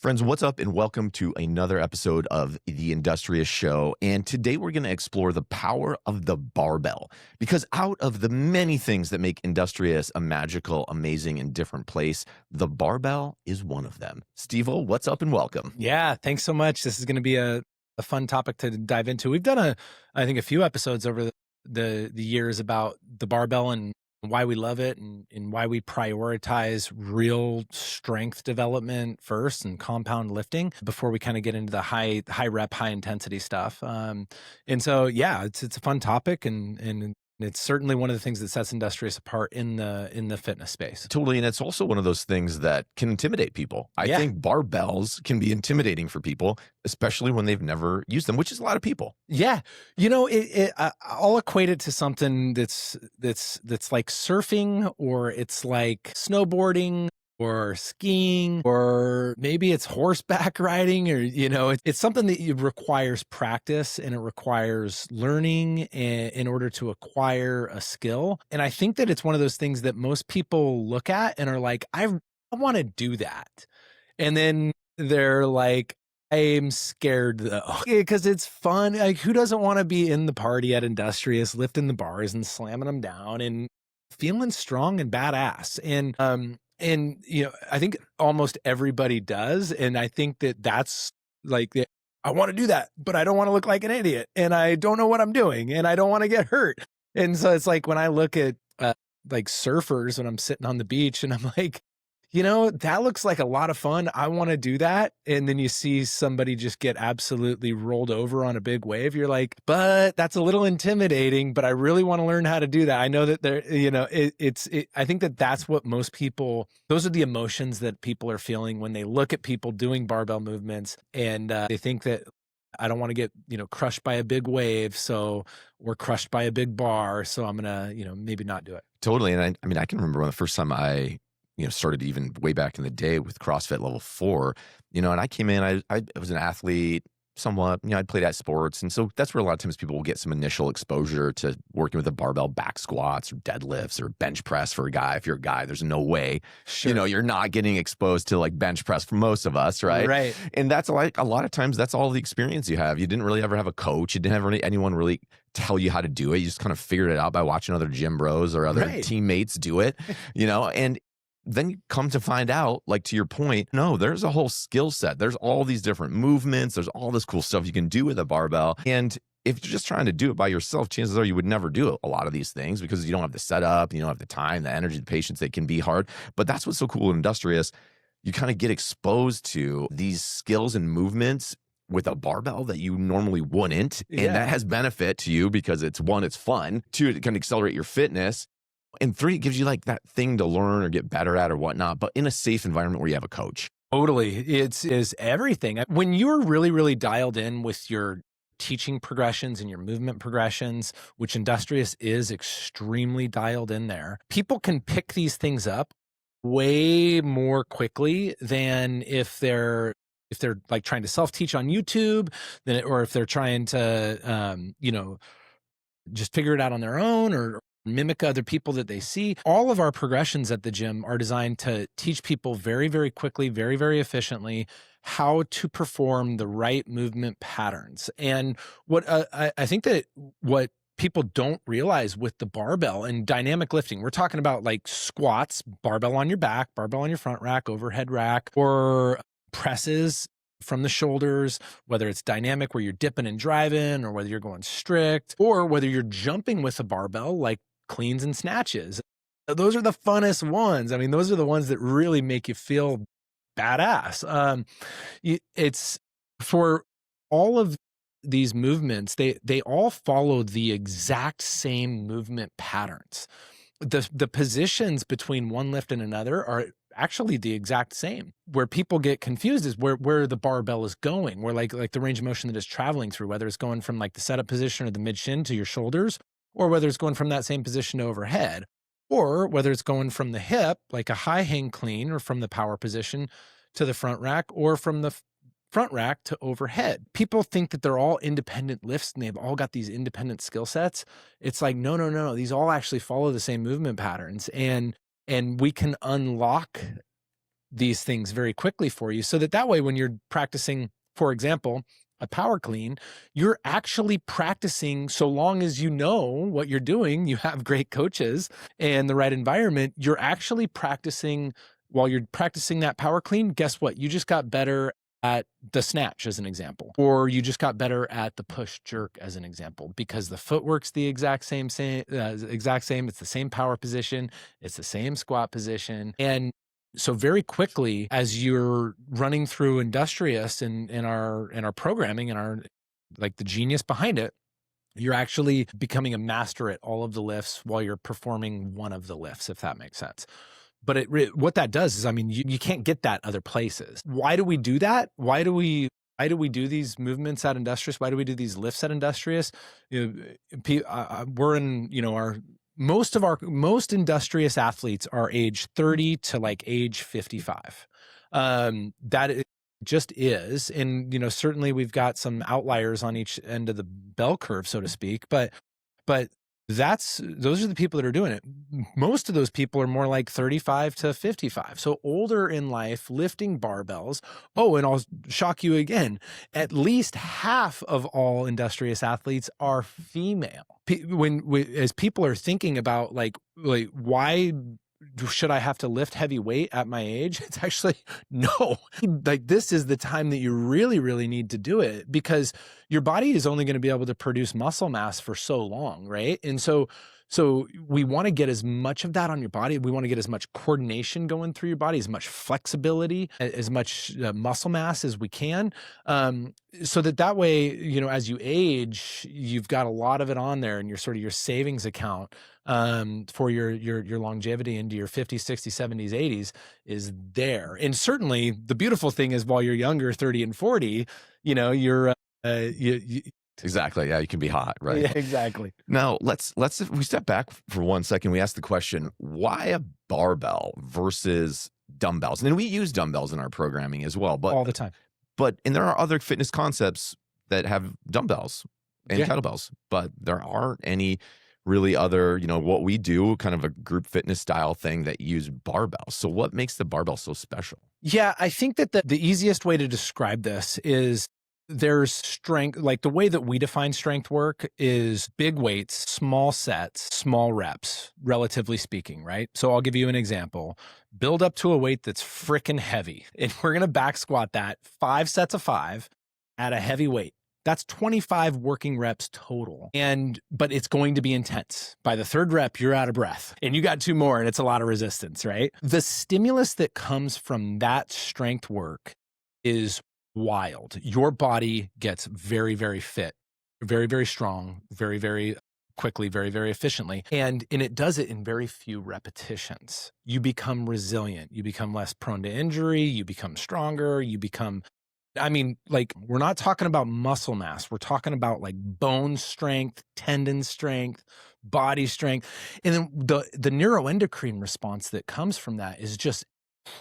Friends, what's up, and welcome to another episode of the Industrious Show. And today we're going to explore the power of the barbell, because out of the many things that make Industrious a magical, amazing, and different place, the barbell is one of them. Steve-O, what's up, and welcome. Yeah, thanks so much. This is going to be a fun topic to dive into. We've done I think a few episodes over the years about the barbell and why we love it and why we prioritize real strength development first and compound lifting before we kind of get into the high rep, high intensity stuff. And so, yeah, it's a fun topic and it's certainly one of the things that sets Industrious apart in the fitness space. Totally. And it's also one of those things that can intimidate people. I think barbells can be intimidating for people, especially when they've never used them, which is a lot of people. Yeah. You know, I'll equate it to something that's like surfing, or it's like snowboarding, or skiing, or maybe it's horseback riding, or, it's something that requires practice and it requires learning in order to acquire a skill. And I think that it's one of those things that most people look at and are like, I want to do that. And then they're like, I'm scared though, because it's fun. Like, who doesn't want to be in the party at Industrious, lifting the bars and slamming them down and feeling strong and badass? And I think almost everybody does. And I think that that's like, I want to do that, but I don't want to look like an idiot, and I don't know what I'm doing, and I don't want to get hurt. And so it's like when I look at like surfers when I'm sitting on the beach and I'm like, that looks like a lot of fun. I want to do that. And then you see somebody just get absolutely rolled over on a big wave. You're like, but that's a little intimidating, but I really want to learn how to do that. I know that I think that that's what most people, those are the emotions that people are feeling when they look at people doing barbell movements, and they think that I don't want to get, crushed by a big wave. Or crushed by a big bar. So I'm going to, maybe not do it. Totally. And I mean, I can remember when the first time I started even way back in the day with CrossFit level 4, and I came in, I was an athlete somewhat, I'd played at sports. And so that's where a lot of times people will get some initial exposure to working with a barbell back squats or deadlifts or bench press for a guy. If you're a guy, there's no way, you're not getting exposed to like bench press for most of us. Right. Right. And that's like a lot of times that's all the experience you have. You didn't really ever have a coach. You didn't have anyone really tell you how to do it. You just kind of figured it out by watching other gym bros or other teammates do it, and then you come to find out, like to your point, no, there's a whole skill set. There's all these different movements. There's all this cool stuff you can do with a barbell. And if you're just trying to do it by yourself, chances are you would never do a lot of these things because you don't have the setup, you don't have the time, the energy, the patience. It can be hard. But that's what's so cool and Industrious. You kind of get exposed to these skills and movements with a barbell that you normally wouldn't. And that has benefit to you because it's fun. Two, it can accelerate your fitness. And three, it gives you like that thing to learn or get better at or whatnot, but in a safe environment where you have a coach. Totally. Is everything. When you're really, really dialed in with your teaching progressions and your movement progressions, which Industrious is extremely dialed in there, people can pick these things up way more quickly than if they're like trying to self-teach on YouTube, or if they're trying to, just figure it out on their own or mimic other people that they see. All of our progressions at the gym are designed to teach people very, very quickly, very, very efficiently how to perform the right movement patterns. And what I think that what people don't realize with the barbell and dynamic lifting, we're talking about like squats, barbell on your back, barbell on your front rack, overhead rack, or presses from the shoulders, whether it's dynamic where you're dipping and driving, or whether you're going strict, or whether you're jumping with a barbell like cleans and snatches. Those are the funnest ones. I mean, those are the ones that really make you feel badass. It's for all of these movements, they all follow the exact same movement patterns. The positions between one lift and another are actually the exact same. Where people get confused is where the barbell is going, where like the range of motion that is traveling through, whether it's going from like the setup position or the mid shin to your shoulders, or whether it's going from that same position to overhead, or whether it's going from the hip, like a high hang clean, or from the power position to the front rack, or from the front rack to overhead. People think that they're all independent lifts and they've all got these independent skill sets. It's like, no. These all actually follow the same movement patterns. And we can unlock these things very quickly for you, so that way when you're practicing, for example, a power clean, you're actually practicing. So long as you know what you're doing, you have great coaches and the right environment, you're actually practicing. While you're practicing that power clean, guess what? You just got better at the snatch, as an example, or you just got better at the push jerk, as an example, because the footwork's the exact same. It's the same power position. It's the same squat position. And so very quickly, as you're running through Industrious and our programming and our, like, the genius behind it, you're actually becoming a master at all of the lifts while you're performing one of the lifts, if that makes sense. But what that does is, I mean, you can't get that other places. Why do we do that? Why do we do these movements at Industrious? Why do we do these lifts at Industrious? We're in, most Industrious athletes are age 30 to like age 55. That it just is. And, certainly we've got some outliers on each end of the bell curve, so to speak, but those are the people that are doing it. Most of those people are more like 35 to 55. So older in life, lifting barbells. Oh, and I'll shock you again. At least half of all Industrious athletes are female. As people are thinking about like why should I have to lift heavy weight at my age? It's actually no. Like, this is the time that you really, really need to do it, because your body is only going to be able to produce muscle mass for so long, right? And so we want to get as much of that on your body. We want to get as much coordination going through your body, as much flexibility, as much muscle mass as we can. So that way, as you age, you've got a lot of it on there, and your savings account for your longevity into your 50s, 60s, 70s, 80s is there. And certainly the beautiful thing is, while you're younger, 30 and 40, you're exactly. Yeah, you can be hot, right? Yeah, exactly. Now, if we step back for 1 second, we ask the question, why a barbell versus dumbbells? And we use dumbbells in our programming as well, but all the time. And there are other fitness concepts that have dumbbells and kettlebells, but there aren't any really other, what we do, kind of a group fitness style thing that use barbells. So what makes the barbell so special? Yeah, I think that the easiest way to describe this is, there's strength, like the way that we define strength work is big weights, small sets, small reps, relatively speaking, right? So I'll give you an example. Build up to a weight that's freaking heavy, and we're going to back squat that 5 sets of 5 at a heavy weight. That's 25 working reps total. But it's going to be intense. By the 3rd rep, you're out of breath and you got 2 more, and it's a lot of resistance, right? The stimulus that comes from that strength work is wild. Your body gets very, very fit, very, very strong, very, very quickly, very, very efficiently. And it does it in very few repetitions. You become resilient. You become less prone to injury. You become stronger. We're not talking about muscle mass. We're talking about like bone strength, tendon strength, body strength. And then the neuroendocrine response that comes from that is just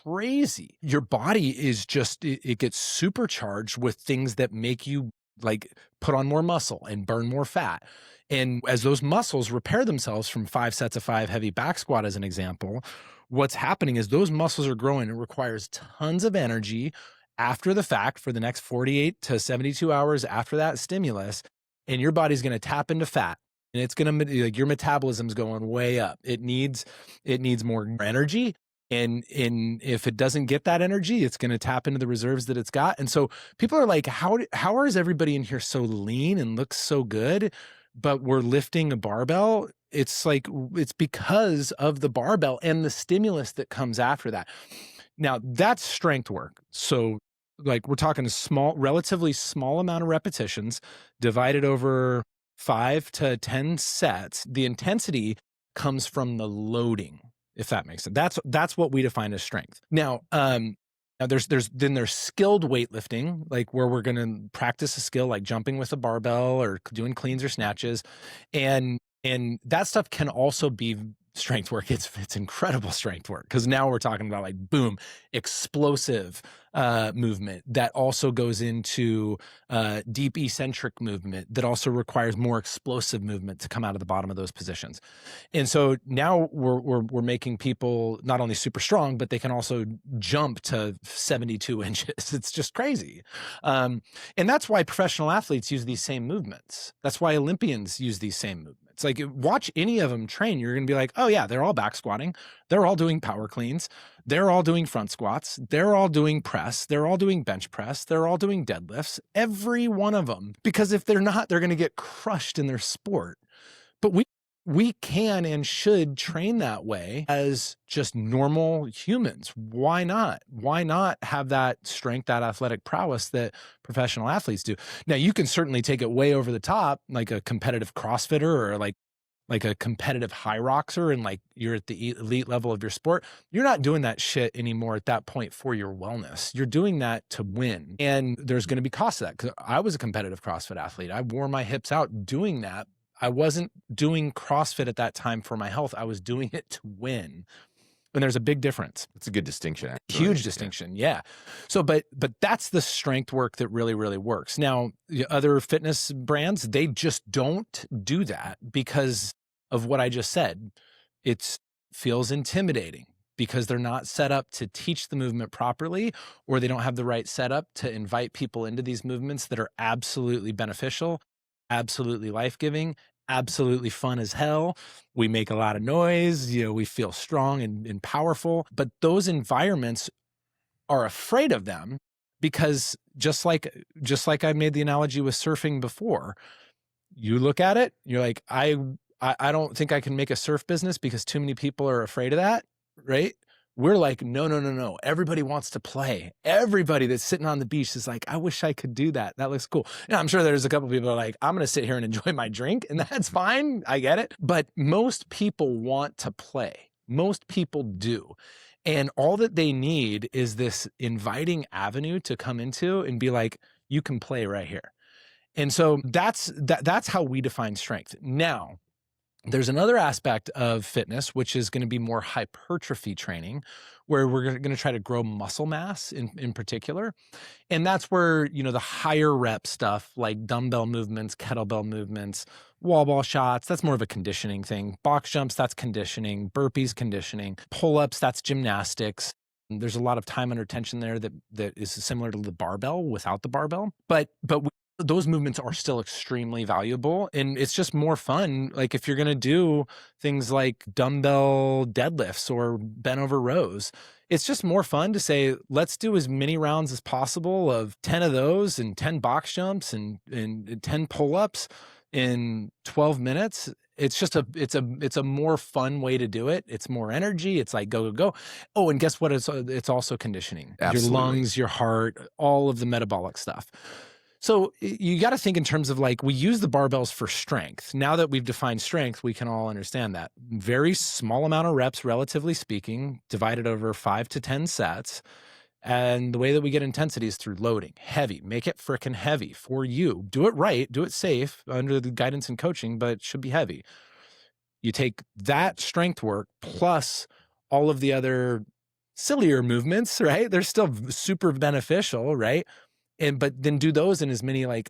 crazy. Your body is just, it gets supercharged with things that make you like put on more muscle and burn more fat. And as those muscles repair themselves from 5 sets of 5 heavy back squat, as an example, what's happening is those muscles are growing. It requires tons of energy after the fact for the next 48 to 72 hours after that stimulus. And your body's going to tap into fat, and it's going to, like, your metabolism's going way up. It needs more energy. And if it doesn't get that energy, it's going to tap into the reserves that it's got. And so people are like, how is everybody in here so lean and looks so good, but we're lifting a barbell? It's like, it's because of the barbell and the stimulus that comes after that. Now, that's strength work. So like, we're talking a relatively small amount of repetitions divided over 5 to 10 sets. The intensity comes from the loading, if that makes sense. That's what we define as strength. Now there's skilled weightlifting, like where we're going to practice a skill like jumping with a barbell or doing cleans or snatches. And that stuff can also be strength work. It's incredible strength work, because now we're talking about like, boom, explosive, movement that also goes into deep eccentric movement that also requires more explosive movement to come out of the bottom of those positions. And so now we're making people not only super strong, but they can also jump to 72 inches. It's just crazy. And that's why professional athletes use these same movements. That's why Olympians use these same movements. Like, watch any of them train, you're going to be like, oh yeah, they're all back squatting. They're all doing power cleans. They're all doing front squats. They're all doing press. They're all doing bench press. They're all doing deadlifts, every one of them. Because if they're not, they're going to get crushed in their sport. But we can and should train that way as just normal humans. Why not? Why not have that strength, that athletic prowess that professional athletes do? Now, you can certainly take it way over the top, like a competitive CrossFitter or like a competitive high roxer, and like you're at the elite level of your sport. You're not doing that shit anymore at that point for your wellness. You're doing that to win. And there's going to be costs to that, because I was a competitive CrossFit athlete. I wore my hips out doing that. I wasn't doing CrossFit at that time for my health. I was doing it to win. And there's a big difference. It's a good distinction. Actually. Huge distinction. Yeah. So, but that's the strength work that really, really works. Now, other fitness brands, they just don't do that because of what I just said. It feels intimidating because they're not set up to teach the movement properly, or they don't have the right setup to invite people into these movements that are absolutely beneficial, absolutely life-giving, absolutely fun as hell. We make a lot of noise, we feel strong and powerful, but those environments are afraid of them because just like I made the analogy with surfing before, you look at it, you're like, I don't think I can make a surf business because too many people are afraid of that, right? We're like, no. Everybody wants to play. Everybody that's sitting on the beach is like, I wish I could do that. That looks cool. And I'm sure there's a couple people that are like, I'm going to sit here and enjoy my drink, and that's fine. I get it. But most people want to play. Most people do. And all that they need is this inviting avenue to come into and be like, you can play right here. And so that's how we define strength. Now, there's another aspect of fitness, which is going to be more hypertrophy training, where we're going to try to grow muscle mass in particular. And that's where, the higher rep stuff like dumbbell movements, kettlebell movements, wall ball shots, that's more of a conditioning thing. Box jumps, that's conditioning. Burpees, conditioning. Pull-ups, that's gymnastics. There's a lot of time under tension there that is similar to the barbell without the barbell. But those movements are still extremely valuable, and it's just more fun. Like if you're going to do things like dumbbell deadlifts or bent over rows, it's just more fun to say, let's do as many rounds as possible of 10 of those and 10 box jumps and 10 pull-ups in 12 minutes. It's just it's a more fun way to do it. It's more energy. It's like go. Oh, and guess what? It's also conditioning. Absolutely. Your lungs, your heart, all of the metabolic stuff. So you got to think in terms of like, we use the barbells for strength. Now that we've defined strength, we can all understand that. Very small amount of reps, relatively speaking, divided over 5 to 10 sets. And the way that we get intensity is through loading. Heavy. Make it frickin' heavy for you. Do it right. Do it safe under the guidance and coaching, but it should be heavy. You take that strength work plus all of the other sillier movements, right? They're still super beneficial, right? But then do those in as many like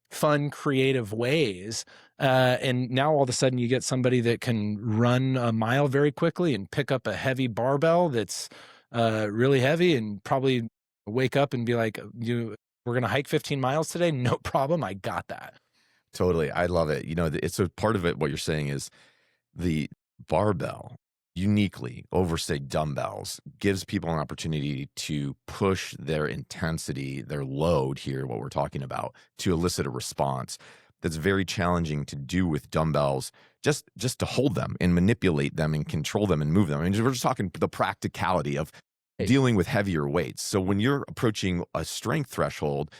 fun, creative ways. And now all of a sudden you get somebody that can run a mile very quickly and pick up a heavy barbell that's really heavy and probably wake up and be like, we're going to hike 15 miles today. No problem. I got that. Totally. I love it. It's a part of it. What you're saying is the barbell uniquely over, say, dumbbells gives people an opportunity to push their intensity, their load here, what we're talking about, to elicit a response that's very challenging to do with dumbbells, just to hold them and manipulate them and control them and move them. I mean, we're just talking the practicality of dealing with heavier weights. So when you're approaching a strength threshold,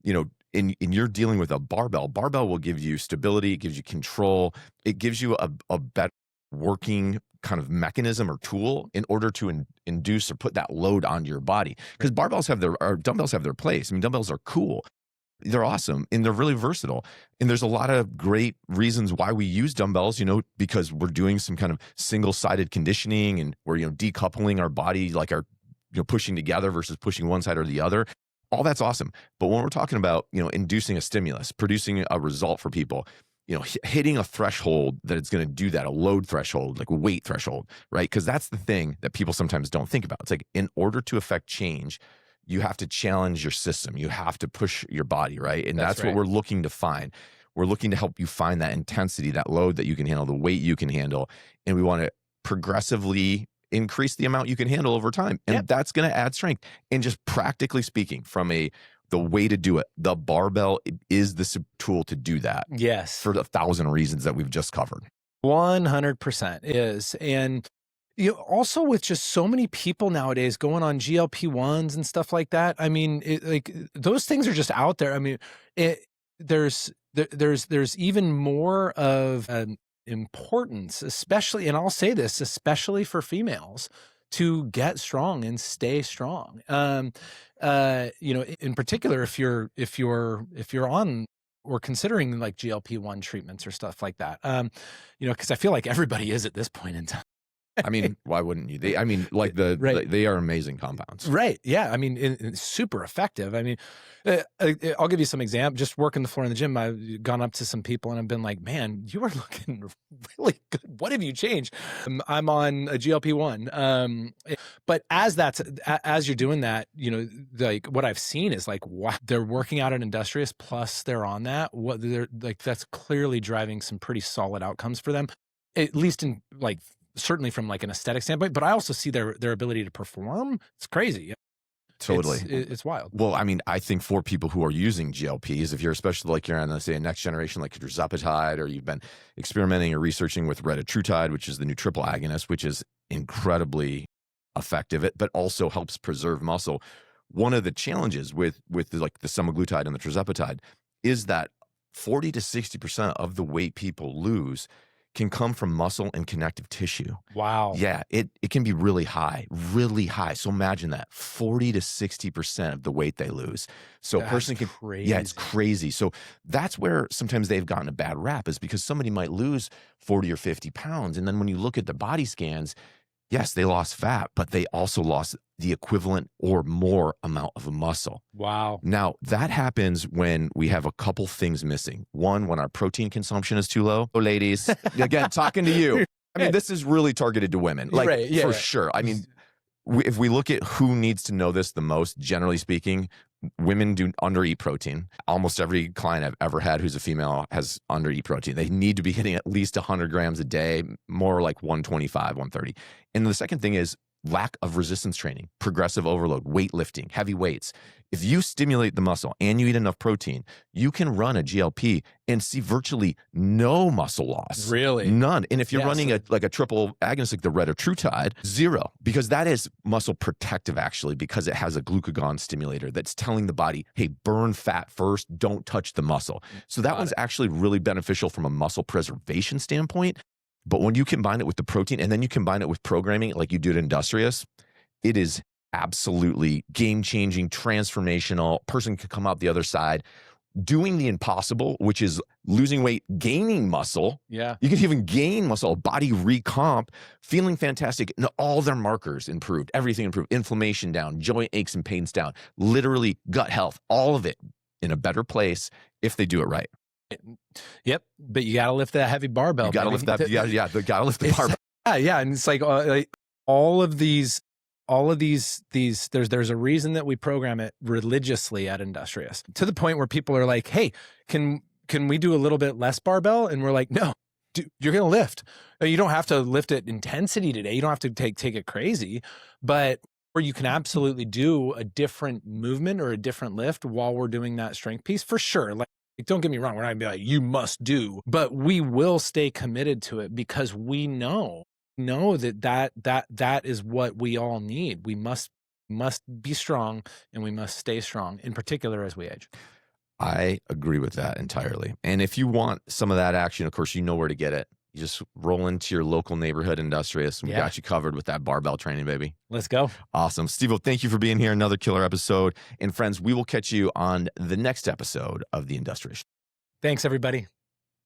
and you're dealing with a barbell will give you stability, it gives you control, it gives you a better working kind of mechanism or tool in order to induce or put that load on your body. Because dumbbells have their place. I mean, dumbbells are cool. They're awesome and they're really versatile. And there's a lot of great reasons why we use dumbbells, because we're doing some kind of single-sided conditioning and we're, decoupling our body, like our pushing together versus pushing one side or the other. All that's awesome. But when we're talking about, inducing a stimulus, producing a result for people, hitting a threshold that it's going to do that, a load threshold, like a weight threshold, right? Because that's the thing that people sometimes don't think about. It's like, in order to affect change, you have to challenge your system. You have to push your body, right? And that's right. What we're looking to find. We're looking to help you find that intensity, that load that you can handle, the weight you can handle. And we want to progressively increase the amount you can handle over time. And that's going to add strength. And just practically speaking, from the way to do it, the barbell is the tool to do that. Yes. For the 1,000 reasons that we've just covered. 100% is. And also with just so many people nowadays going on GLP-1s and stuff like that. I mean, those things are just out there. I mean, there's even more of an importance, especially, and I'll say this, especially for females, to get strong and stay strong. In particular, if you're on or considering like GLP-1 treatments or stuff like that, because I feel like everybody is at this point in time. I mean, why wouldn't you? They are amazing compounds. Right. Yeah. I mean, super effective. I mean, I'll give you some examples. Just working the floor in the gym, I've gone up to some people and I've been like, man, you are looking really good. What have you changed? I'm on a GLP-1. But as you're doing that, like what I've seen is like, wow, they're working out at Industrious, plus they're on that. What they're like, that's clearly driving some pretty solid outcomes for them, at least in like, certainly from like an aesthetic standpoint, but I also see their ability to perform. It's crazy. Totally. It's wild. Well, I mean, I think for people who are using GLPs, if you're especially like you're on, let's say, a next generation, like tirzepatide, or you've been experimenting or researching with retatrutide, which is the new triple agonist, which is incredibly effective, but also helps preserve muscle. One of the challenges with like the semaglutide and the tirzepatide is that 40 to 60% of the weight people lose can come from muscle and connective tissue. Wow. Yeah, it can be really high, really high. So imagine that, 40 to 60% of the weight they lose. So a person can, crazy. Yeah, it's crazy. So that's where sometimes they've gotten a bad rap, is because somebody might lose 40 or 50 pounds. And then when you look at the body scans, yes, they lost fat, but they also lost the equivalent or more amount of muscle. Wow. Now, that happens when we have a couple things missing. One, when our protein consumption is too low. Oh, ladies, again, talking to you. I mean, this is really targeted to women, like right, yeah, for sure. I mean, if we look at who needs to know this the most, generally speaking, women do undereat protein. Almost every client I've ever had who's a female has undereat protein. They need to be hitting at least 100 grams a day, more like 125, 130. And the second thing is lack of resistance training, progressive overload, weightlifting, heavy weights. If you stimulate the muscle and you eat enough protein, you can run a GLP and see virtually no muscle loss. Really? None. And if you're running a triple agonist like the retatrutide, zero, because that is muscle protective actually, because it has a glucagon stimulator that's telling the body, hey, burn fat first, don't touch the muscle. So that one's actually really beneficial from a muscle preservation standpoint. But when you combine it with the protein and then you combine it with programming like you do at Industrious, it is absolutely game-changing, transformational. Person can come out the other side doing the impossible, which is losing weight, gaining muscle. Yeah. You can even gain muscle, body recomp, feeling fantastic, and all their markers improved, everything improved, inflammation down, joint aches and pains down, literally gut health, all of it in a better place if they do it right. Yep, but you got to lift that heavy barbell. You got to lift that. Yeah, they got to lift the barbell. Yeah, and it's like all of these. There's a reason that we program it religiously at Industrious, to the point where people are like, "Hey, can we do a little bit less barbell?" And we're like, "No, you're gonna lift. You don't have to lift at intensity today. You don't have to take it crazy, but." Or you can absolutely do a different movement or a different lift while we're doing that strength piece, for sure. Like, don't get me wrong, we're not gonna be like, you must do, but we will stay committed to it because we know that is what we all need. We must be strong, and we must stay strong, in particular as we age. I agree with that entirely. And if you want some of that action, of course, you know where to get it. You just roll into your local neighborhood Industrious, and we got you covered with that barbell training, baby. Let's go. Awesome. Steve-O, thank you for being here. Another killer episode. And friends, we will catch you on the next episode of the Industrious Show. Thanks, everybody.